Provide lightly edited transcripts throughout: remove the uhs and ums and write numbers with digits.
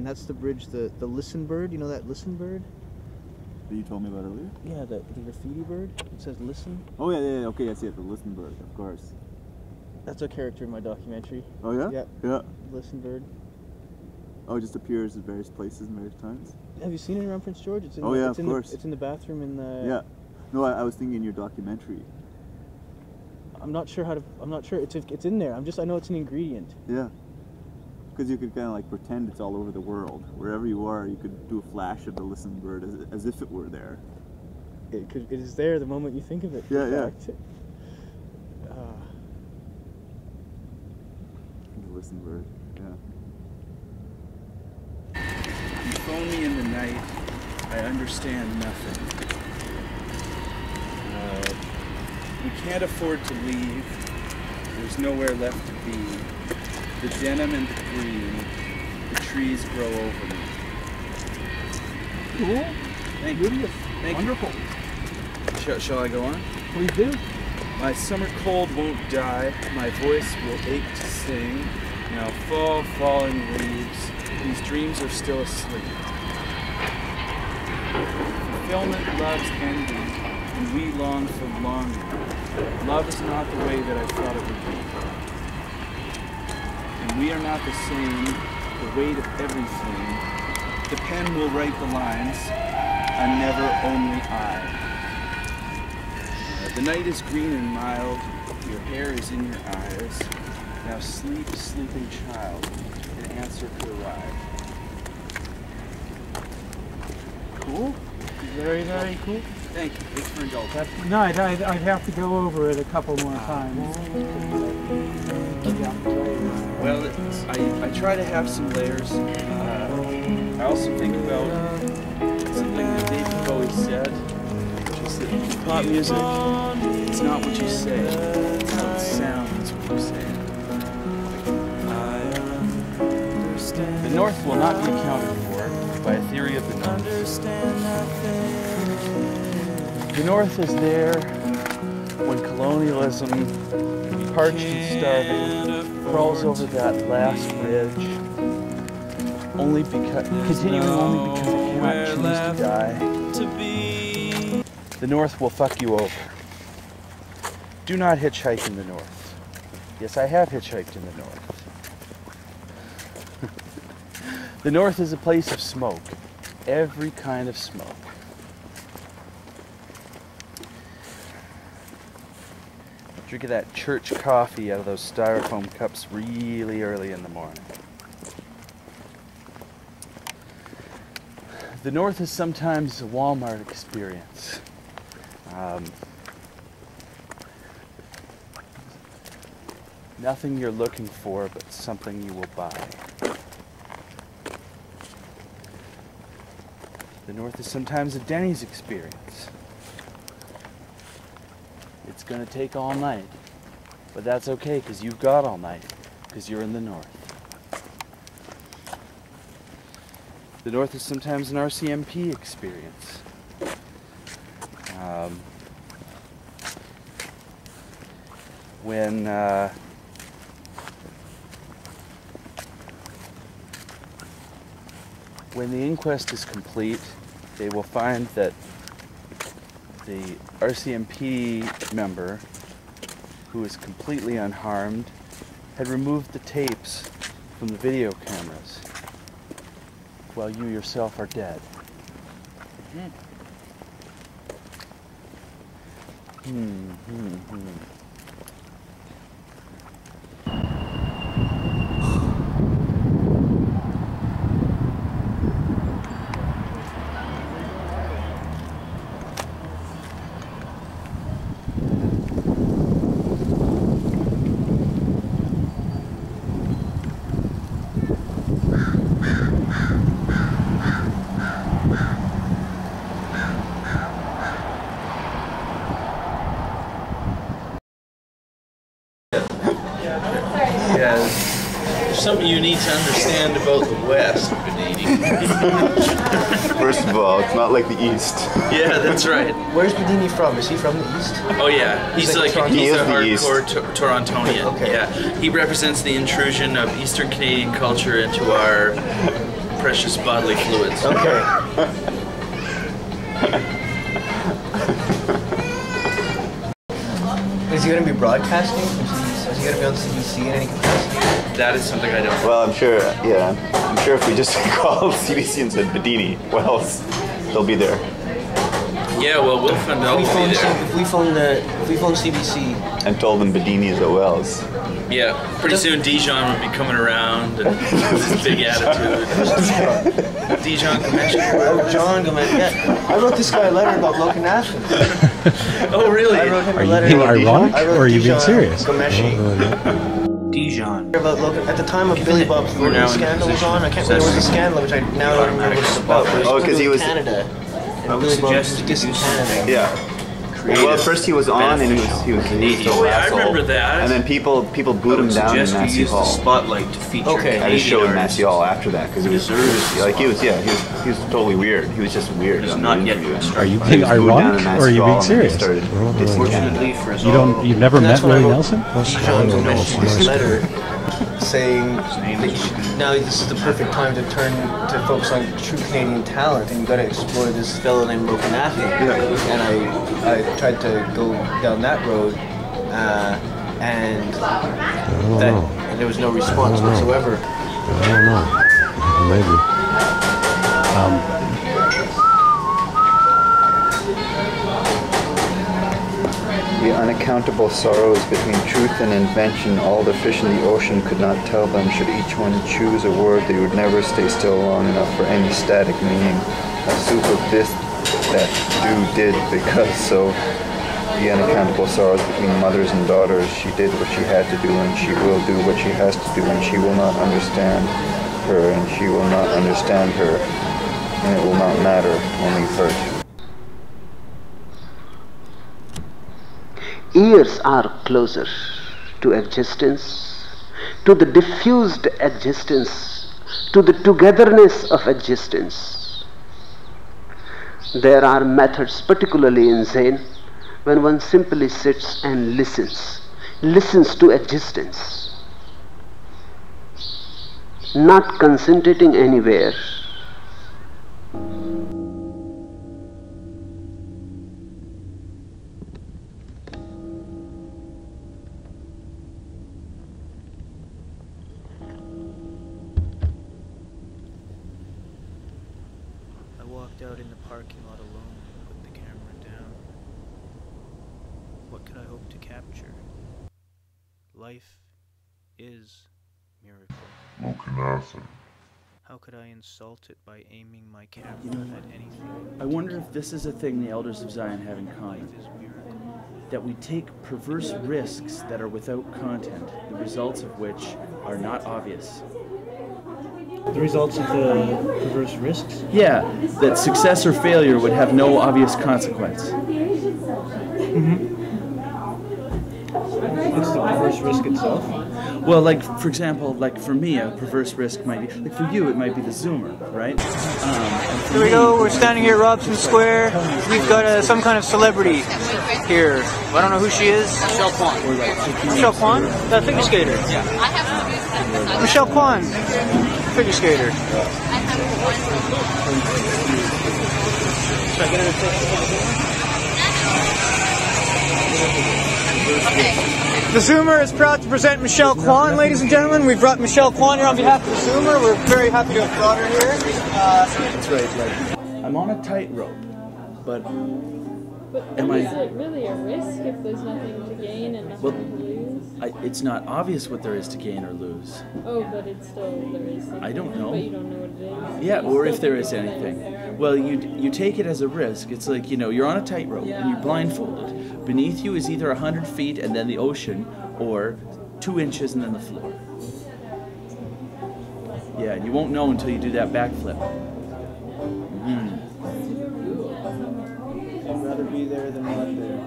And that's the bridge, the listen bird. You know that listen bird? That you told me about earlier? Yeah, the graffiti bird. It says listen. Oh yeah, okay, I see it. The listen bird, of course. That's a character in my documentary. Oh yeah? Yeah. Yeah. Listen bird. Oh, it just appears at various places and various times. Have you seen it around Prince George? It's in of course. It's in the bathroom in the... Yeah. No, I was thinking in your documentary. I'm not sure how to... I'm not sure. It's in there. I know it's an ingredient. Yeah. Because you could kind of like pretend it's all over the world. Wherever you are, you could do a flash of the listen bird as if it were there. It is there the moment you think of it. Yeah, yeah. The listen bird, yeah. You phone me in the night, I understand nothing. We can't afford to leave, there's nowhere left to be. The denim and the green, the trees grow over me. Cool. Thank you. Thank Wonderful. Shall I go on? Please do. My summer cold won't die, my voice will ache to sing. Now fall, falling leaves, these dreams are still asleep. Fulfillment loves envy, and we long for longing. Love is not the way that I thought it would be. And we are not the same, the weight of everything. The pen will write the lines, a never only I. The night is green and mild, your hair is in your eyes. Now sleep, sleeping child, an answer could arrive. Cool? Very, very cool. Thank you. Thanks for indulging. No, I'd have to go over it a couple more times. Well, I try to have some layers. I also think about something that David Bowie said, which is that pop music, it's not what you say, it's how it sounds when you say it. The North will not be accounted for by a theory of the North. The North is there when colonialism, parched and starving, crawls over that last ridge, continuing only because it cannot choose to die. The North will fuck you over. Do not hitchhike in the North. Yes, I have hitchhiked in the North. The North is a place of smoke. Every kind of smoke. Drinking that church coffee out of those styrofoam cups really early in the morning. The North is sometimes a Walmart experience. Nothing you're looking for, but something you will buy. The North is sometimes a Denny's experience. It's gonna take all night, but that's okay because you've got all night, because you're in the North. The North is sometimes an RCMP experience. When the inquest is complete, they will find that the RCMP member, who is completely unharmed, had removed the tapes from the video cameras while you yourself are dead. There's something you need to understand about the West, Bidini. First of all, it's not like the East. Yeah, that's right. Where's Bidini from? Is he from the East? Oh yeah, he's a hardcore Torontonian. Okay. Yeah, he represents the intrusion of Eastern Canadian culture into our precious bodily fluids. Okay. Is he going to be broadcasting? Is he going to be on CBC in any capacity? That is something I don't know. Well, I'm sure, yeah. I'm sure if we just called CBC and said Bidini, Wells, they'll be there. Yeah, well, we'll find out. If we phone CBC And told them Bidini is at Wells. Yeah, pretty soon Dijon will be coming around and with his big attitude. Jian Gomeshi. Oh, Jian Gomeshi. Yeah. I wrote this guy a letter about Lokanathan. Oh, really? I wrote him a Are letter. you being ironic, I wrote or are you being Jian serious? Gomeshi. Dijon. About At the time of Billy Bob Thornton scandal was on, I can't remember what was the scandal, which I now don't remember what it's about. Oh, because he was Canada. And Billy Bob was dissing Canada. Yeah. Well, at first he was on and he was Oh, yeah, I remember that. And then people booed him down in Massey Hall. Spotlight to feature. Okay. At his show in Massey Hall after that, because he was totally weird. He was just weird. It's not yet. Are you being ironic, or are you being serious? Fortunately for us You've never met Willie Nelson? Jian Gomeshi this letter saying that now this is the perfect time to turn to focus on true Canadian talent, and you got to explore this fellow named Lokanathan. And I tried to go down that road, and there was no response whatsoever. I don't know. Maybe. The unaccountable sorrows between truth and invention, all the fish in the ocean could not tell them. Should each one choose a word, they would never stay still long enough for any static meaning. A soup of this, that, do, did, because so. The unaccountable sorrows between mothers and daughters. She did what she had to do, and she will do what she has to do, and she will not understand her, and she will not understand her, and it will not matter, only hurt. Ears are closer to existence, to the diffused existence, to the togetherness of existence. There are methods, particularly in Zen, when one simply sits and listens to existence, not concentrating anywhere. I walked out in the parking lot alone and put the camera down. What could I hope to capture? Life is miracle. Lokanathan. How could I insult it by aiming my camera at anything? I wonder if this is a thing the Elders of Zion have in common. Life is miracle. That we take perverse risks that are without content, the results of which are not obvious. The results of the perverse risks? Yeah, that success or failure would have no obvious consequence. It's the perverse risk itself? Well, like, for example, like for me, a perverse risk might be, like for you, it might be the Zoomer, right? Here we go, we're standing here at Robson Square. We've got some kind of celebrity here. I don't know who she is. Michelle Kwan. Michelle Kwan? The figure skater. Yeah. Michelle Kwan. Figure skater. Should I get her to The Zoomer is proud to present Michelle Kwan, ladies and gentlemen. We've brought Michelle Kwan here on behalf of the Zoomer. We're very happy to have brought her here. That's right, like, I'm on a tightrope, but am is it really a risk if there's nothing to gain and nothing to lose? It's not obvious what there is to gain or lose. Oh, but it's still, there is something. I don't know. But you don't know what it is. Yeah, or if there is anything. Well, you take it as a risk. It's like, you know, you're on a tightrope and you're blindfolded. Beneath you is either 100 feet and then the ocean, or 2 inches and then the floor. Yeah, and you won't know until you do that backflip. I'd rather be there than not there.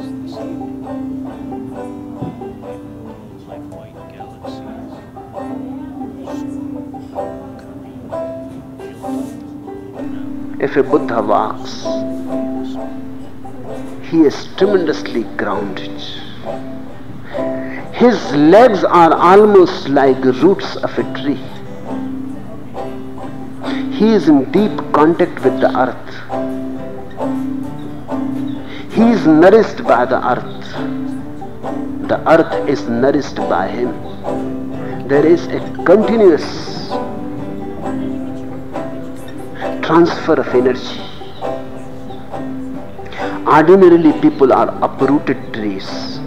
this evening. Like white galaxies. If a Buddha walks, he is tremendously grounded. His legs are almost like roots of a tree. He is in deep contact with the earth. He is nourished by the earth. The earth is nourished by him. There is a continuous transfer of energy. Ordinarily, people are uprooted trees.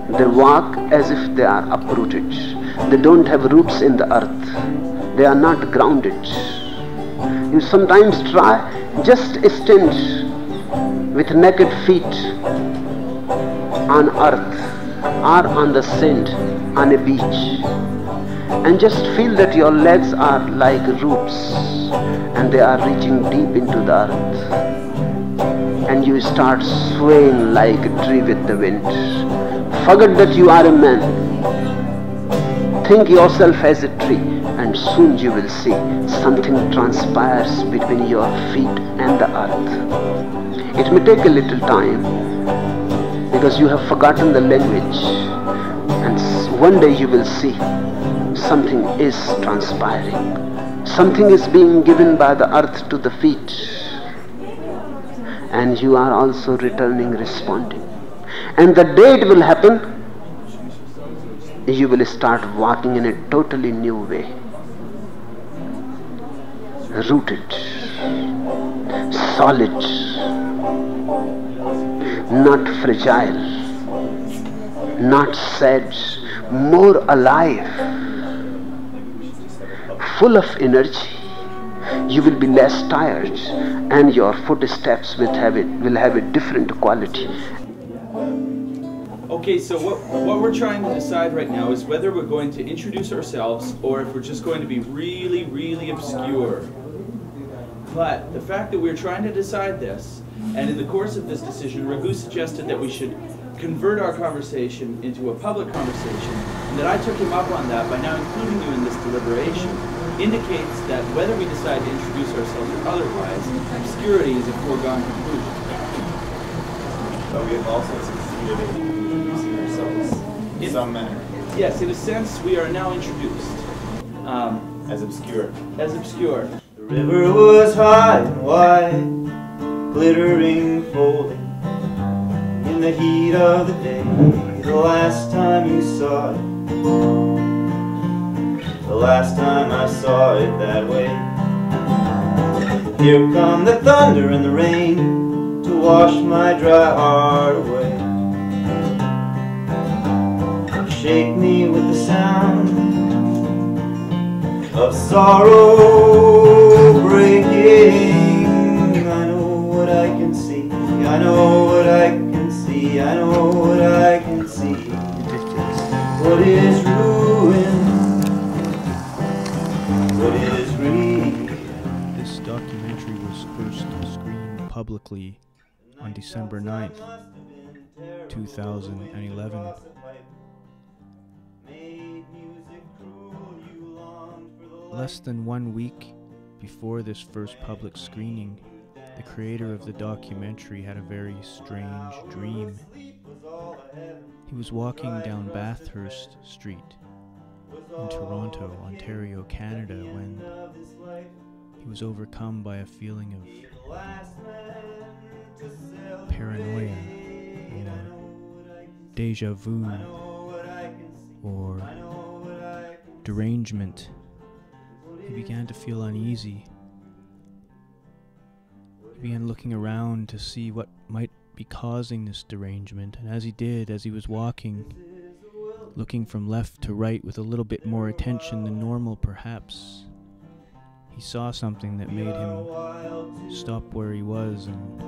They walk as if they are uprooted. They don't have roots in the earth. They are not grounded. You sometimes try, just stand with naked feet on earth or on the sand on a beach, and just feel that your legs are like roots and they are reaching deep into the earth, and you start swaying like a tree with the wind. Forget that you are a man. Think yourself as a tree, and soon you will see something transpires between your feet and the earth. It may take a little time because you have forgotten the language, and one day you will see something is transpiring. Something is being given by the earth to the feet, and you are also returning, responding. And the day it will happen, you will start walking in a totally new way. Rooted, solid, not fragile, not sad, more alive, full of energy. You will be less tired, and your footsteps will have a different quality. Okay, so what we're trying to decide right now is whether we're going to introduce ourselves or if we're just going to be really, really obscure. But the fact that we're trying to decide this, and in the course of this decision, Raghu suggested that we should convert our conversation into a public conversation, and that I took him up on that by now including you in this deliberation, indicates that whether we decide to introduce ourselves or otherwise, obscurity is a foregone conclusion. But we have also succeeded in introducing ourselves in some manner. Yes, in a sense, we are now introduced. As obscure. As obscure. The river was high and wide, glittering, folding, in the heat of the day, the last time you saw it. The last time I saw it that way. Here come the thunder and the rain to wash my dry heart away. Shake me with the sound of sorrow breaking. I know what I can see. I know what I can see. I know what I can see. What is ruin? What is real? This documentary was first screened publicly on December 9th, 2011. Less than 1 week before this first public screening, the creator of the documentary had a very strange dream. He was walking down Bathurst Street in Toronto, Ontario, Canada, when he was overcome by a feeling of paranoia, or deja vu, or derangement. He began to feel uneasy. He began looking around to see what might be causing this derangement, and as he did, as he was walking, looking from left to right with a little bit more attention than normal perhaps, he saw something that made him stop where he was and